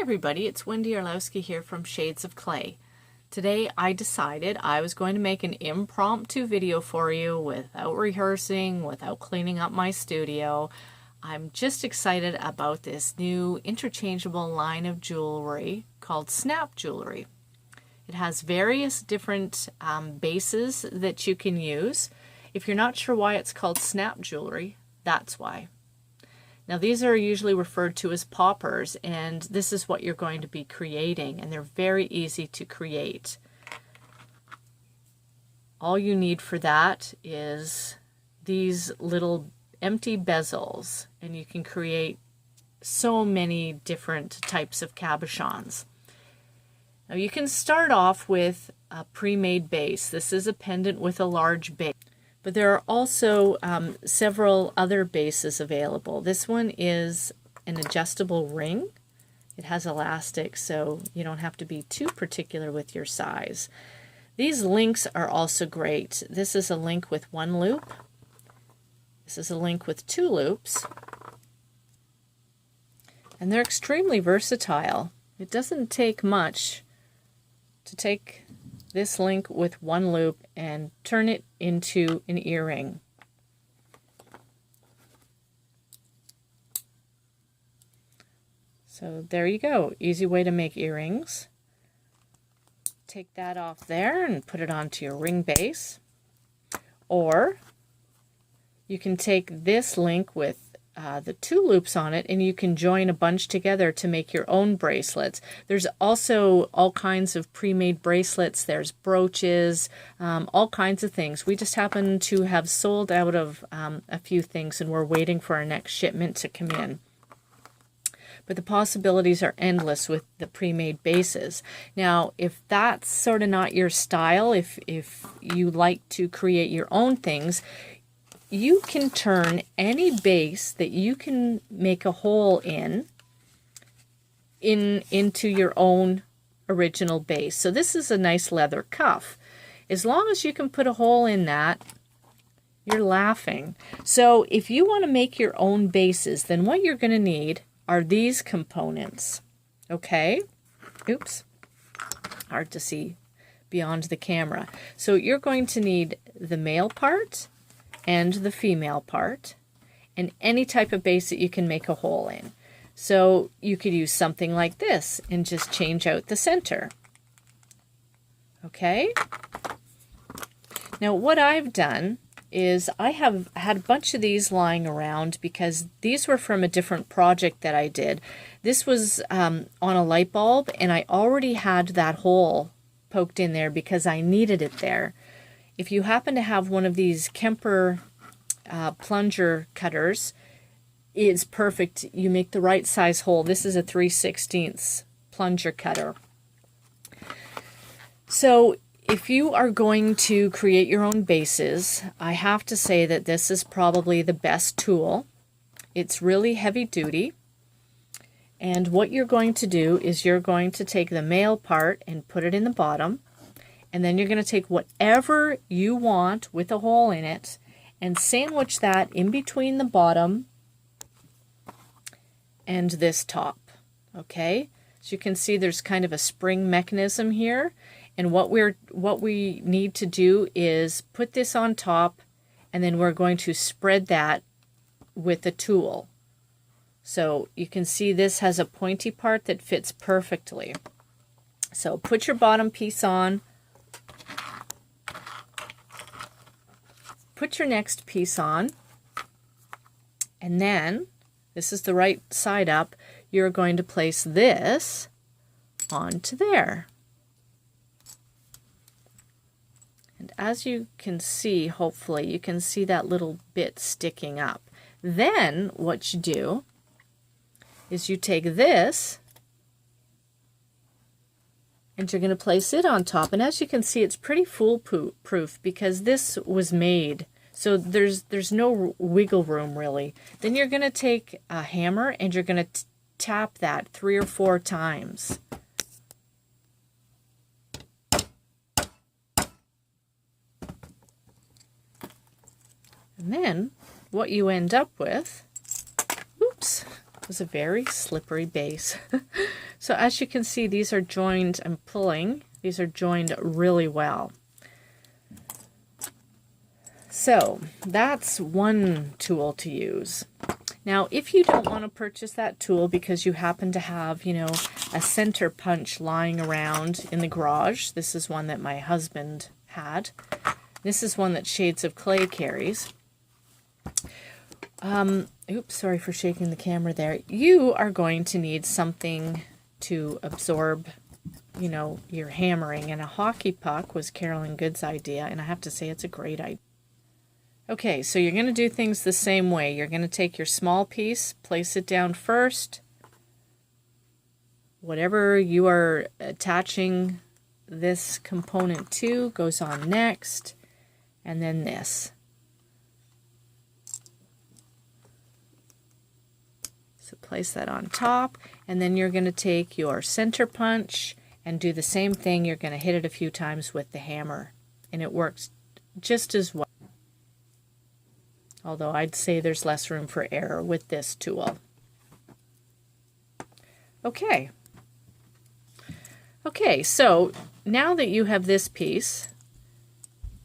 Hi everybody, it's Wendy Orlowski here from Shades of Clay. Today I decided I was going to make an impromptu video for you without rehearsing, without cleaning up my studio. I'm just excited about this new interchangeable line of jewelry called Snap Jewelry. It has various different bases that you can use. If you're not sure why it's called Snap Jewelry, that's why. Now these are usually referred to as poppers, and this is what you're going to be creating, and they're very easy to create. All you need for that is these little empty bezels, and you can create so many different types of cabochons. Now you can start off with a pre-made base. This is a pendant with a large base. But there are also several other bases available. This one is an adjustable ring. It has elastic, so you don't have to be too particular with your size. These links are also great. This is a link with one loop. This is a link with two loops. And they're extremely versatile. It doesn't take much to take this link with one loop and turn it into an earring. So there you go, easy way to make earrings. Take that off there and put it onto your ring base. Or you can take this link with the two loops on it, and you can join a bunch together to make your own bracelets. There's also all kinds of pre-made bracelets. There's brooches, all kinds of things. We just happen to have sold out of a few things, and we're waiting for our next shipment to come in. But the possibilities are endless with the pre-made bases. Now, if that's sort of not your style, if you like to create your own things, you can turn any base that you can make a hole into your own original base. So this is a nice leather cuff. As long as you can put a hole in that, you're laughing. So if you want to make your own bases, then what you're going to need are these components. Okay? Oops. Hard to see beyond the camera. So you're going to need the male part and the female part, and any type of base that you can make a hole in. So you could use something like this and just change out the center. Okay? Now what I've done is I have had a bunch of these lying around because these were from a different project that I did. This was on a light bulb, and I already had that hole poked in there because I needed it there. If you happen to have one of these Kemper plunger cutters, it's perfect. You make the right size hole. This is a 3/16 plunger cutter. So if you are going to create your own bases, I have to say that this is probably the best tool. It's really heavy duty. And what you're going to do is you're going to take the male part and put it in the bottom. And then you're going to take whatever you want with a hole in it and sandwich that in between the bottom and this top. Okay? So you can see there's kind of a spring mechanism here. And what we need to do is put this on top, and then we're going to spread that with a tool. So you can see this has a pointy part that fits perfectly. So put your bottom piece on. Put your next piece on, and then, this is the right side up, you're going to place this onto there. And as you can see, hopefully, you can see that little bit sticking up. Then what you do is you take this and you're going to place it on top. And as you can see, it's pretty foolproof because this was made. So there's no wiggle room really. Then you're going to take a hammer and you're going to tap that 3 or 4 times. And then what you end up with, oops, was a very slippery base. So as you can see, these are joined, I'm pulling, these are joined really well. So that's one tool to use. Now, if you don't want to purchase that tool because you happen to have, you know, a center punch lying around in the garage, this is one that my husband had. This is one that Shades of Clay carries. Oops, sorry for shaking the camera there. You are going to need something to absorb, you know, your hammering, and a hockey puck was Carolyn Good's idea, and I have to say it's a great idea. Okay, so you're going to do things the same way. You're going to take your small piece, place it down first. Whatever you are attaching this component to goes on next, and then this. So place that on top, and then you're going to take your center punch and do the same thing. You're going to hit it a few times with the hammer, and it works just as well. Although I'd say there's less room for error with this tool. Okay. Okay, so now that you have this piece,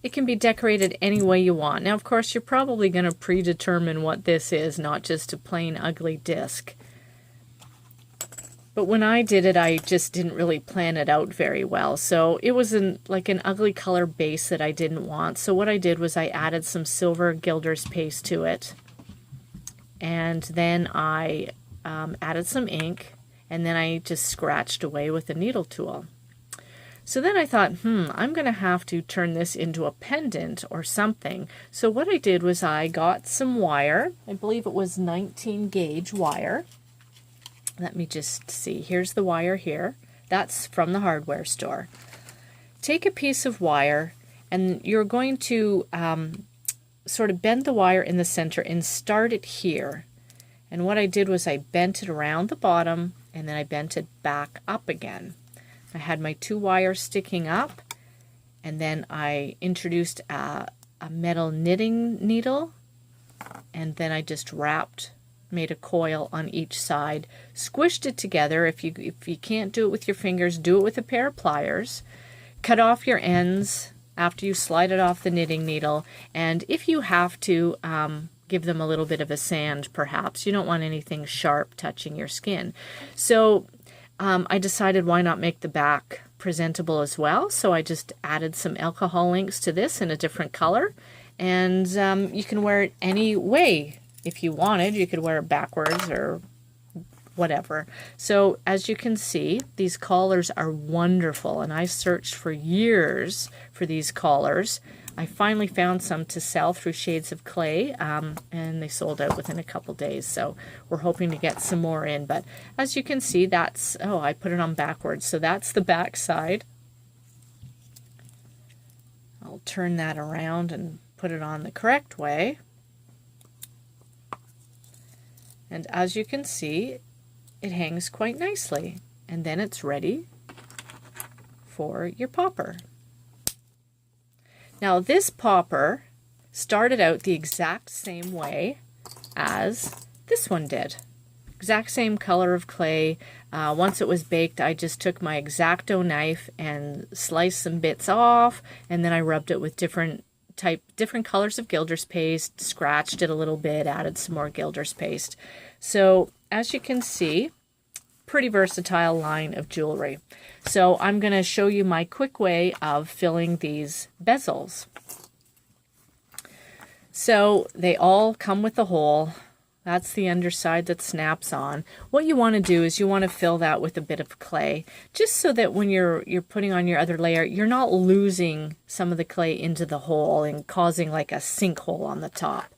it can be decorated any way you want. Now, of course, you're probably going to predetermine what this is, not just a plain ugly disc. But when I did it, I just didn't really plan it out very well. So it was like an ugly color base that I didn't want. So what I did was I added some silver gilder's paste to it. And then I added some ink. And then I just scratched away with a needle tool. So then I thought, I'm going to have to turn this into a pendant or something. So what I did was I got some wire. I believe it was 19 gauge wire. Let me just see. Here's the wire here. That's from the hardware store. Take a piece of wire, and you're going to sort of bend the wire in the center and start it here. And what I did was I bent it around the bottom, and then I bent it back up again. I had my two wires sticking up, and then I introduced a metal knitting needle, and then I just made a coil on each side, squished it together. If you can't do it with your fingers, do it with a pair of pliers. Cut off your ends after you slide it off the knitting needle, and if you have to, give them a little bit of a sand perhaps. You don't want anything sharp touching your skin. So I decided why not make the back presentable as well, so I just added some alcohol inks to this in a different color, and you can wear it any way. If you wanted, you could wear it backwards or whatever. So as you can see, these collars are wonderful, and I searched for years for these collars. I finally found some to sell through Shades of Clay, and they sold out within a couple days, so we're hoping to get some more in. But as you can see, that's, oh, I put it on backwards, so that's the back side. I'll turn that around and put it on the correct way. And as you can see, it hangs quite nicely. And then it's ready for your popper. Now this popper started out the exact same way as this one did. Exact same color of clay. Once it was baked, I just took my X-Acto knife and sliced some bits off, and then I rubbed it with different colors of gilder's paste, scratched it a little bit, added some more gilder's paste. So as you can see, pretty versatile line of jewelry. So I'm going to show you my quick way of filling these bezels. So they all come with a hole. That's the underside that snaps on. What you want to do is you want to fill that with a bit of clay, just so that when you're putting on your other layer, you're not losing some of the clay into the hole and causing like a sinkhole on the top.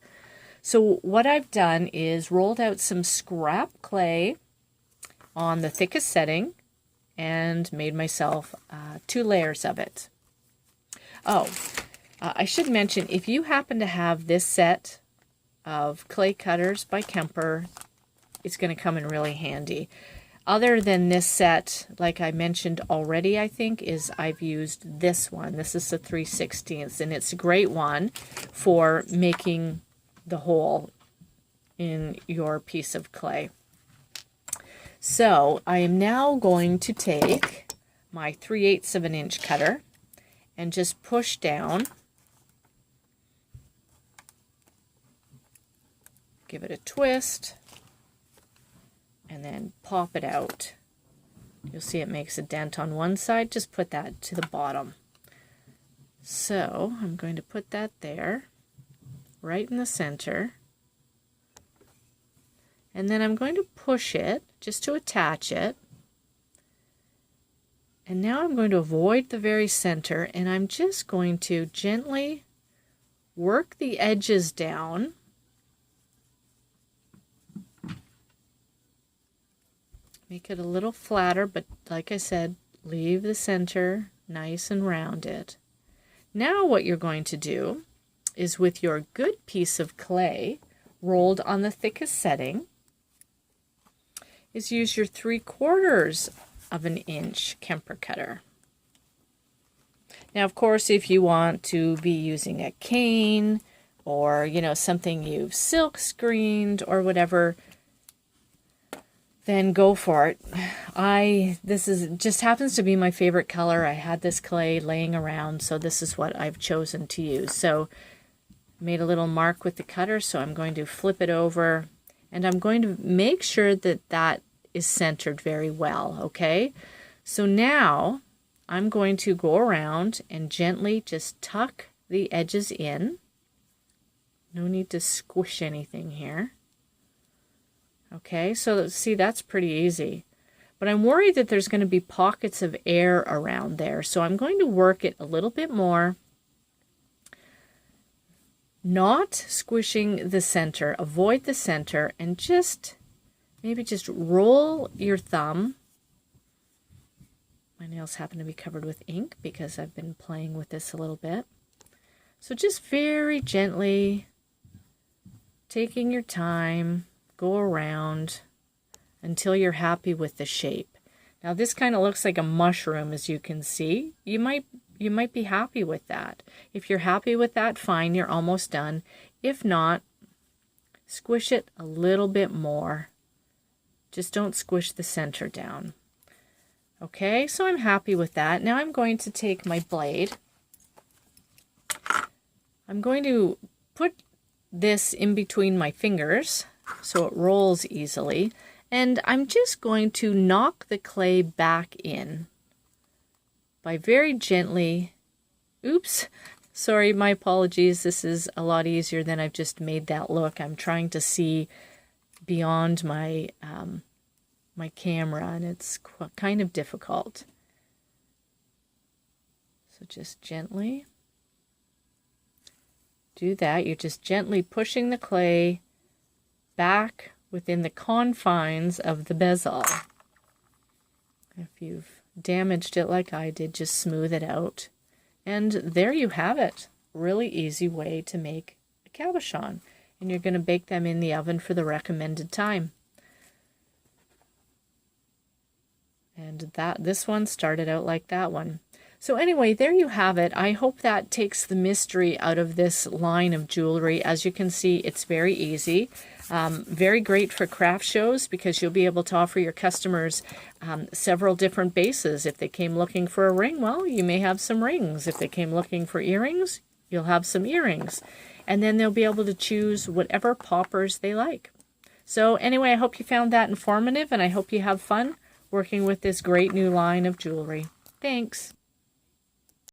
So what I've done is rolled out some scrap clay on the thickest setting and made myself 2 layers of it. Oh, I should mention, if you happen to have this set of clay cutters by Kemper, it's going to come in really handy. Other than this set, like I mentioned already, I think, is I've used this one. This is the 3/16, and it's a great one for making the hole in your piece of clay. So I am now going to take my 3/8 of an inch cutter and just push down. Give it a twist and then pop it out. You'll see it makes a dent on one side. Just put that to the bottom. So I'm going to put that there, right in the center. And then I'm going to push it just to attach it. And now I'm going to avoid the very center, and I'm just going to gently work the edges down. Make it a little flatter, but like I said, leave the center nice and rounded. Now what you're going to do is, with your good piece of clay rolled on the thickest setting, is use your 3/4 of an inch Kemper cutter. Now, of course, if you want to be using a cane or, you know, something you've silk screened or whatever, then go for it. This just happens to be my favorite color. I had this clay laying around, so this is what I've chosen to use. So made a little mark with the cutter, so I'm going to flip it over, and I'm going to make sure that that is centered very well, okay? So now I'm going to go around and gently just tuck the edges in. No need to squish anything here. Okay, so see, that's pretty easy. But I'm worried that there's going to be pockets of air around there, so I'm going to work it a little bit more. Not squishing the center, avoid the center, and maybe just roll your thumb. My nails happen to be covered with ink because I've been playing with this a little bit. So just very gently, taking your time, go around until you're happy with the shape. Now this kind of looks like a mushroom, as you can see. You might be happy with that. If you're happy with that, fine, you're almost done. If not, squish it a little bit more. Just don't squish the center down. Okay, so I'm happy with that. Now I'm going to take my blade. I'm going to put this in between my fingers so it rolls easily. And I'm just going to knock the clay back in by very gently, oops, sorry, my apologies. This is a lot easier than I've just made that look. I'm trying to see beyond my my camera, and it's kind of difficult. So just gently do that. You're just gently pushing the clay back within the confines of the bezel. If you've damaged it like I did, just smooth it out. And there you have it. Really easy way to make a cabochon. And you're going to bake them in the oven for the recommended time. And this one started out like that one. So anyway, there you have it. I hope that takes the mystery out of this line of jewelry. As you can see, it's very easy. Very great for craft shows because you'll be able to offer your customers several different bases. If they came looking for a ring, well, you may have some rings. If they came looking for earrings, you'll have some earrings. And then they'll be able to choose whatever poppers they like. So anyway, I hope you found that informative, and I hope you have fun working with this great new line of jewelry. Thanks.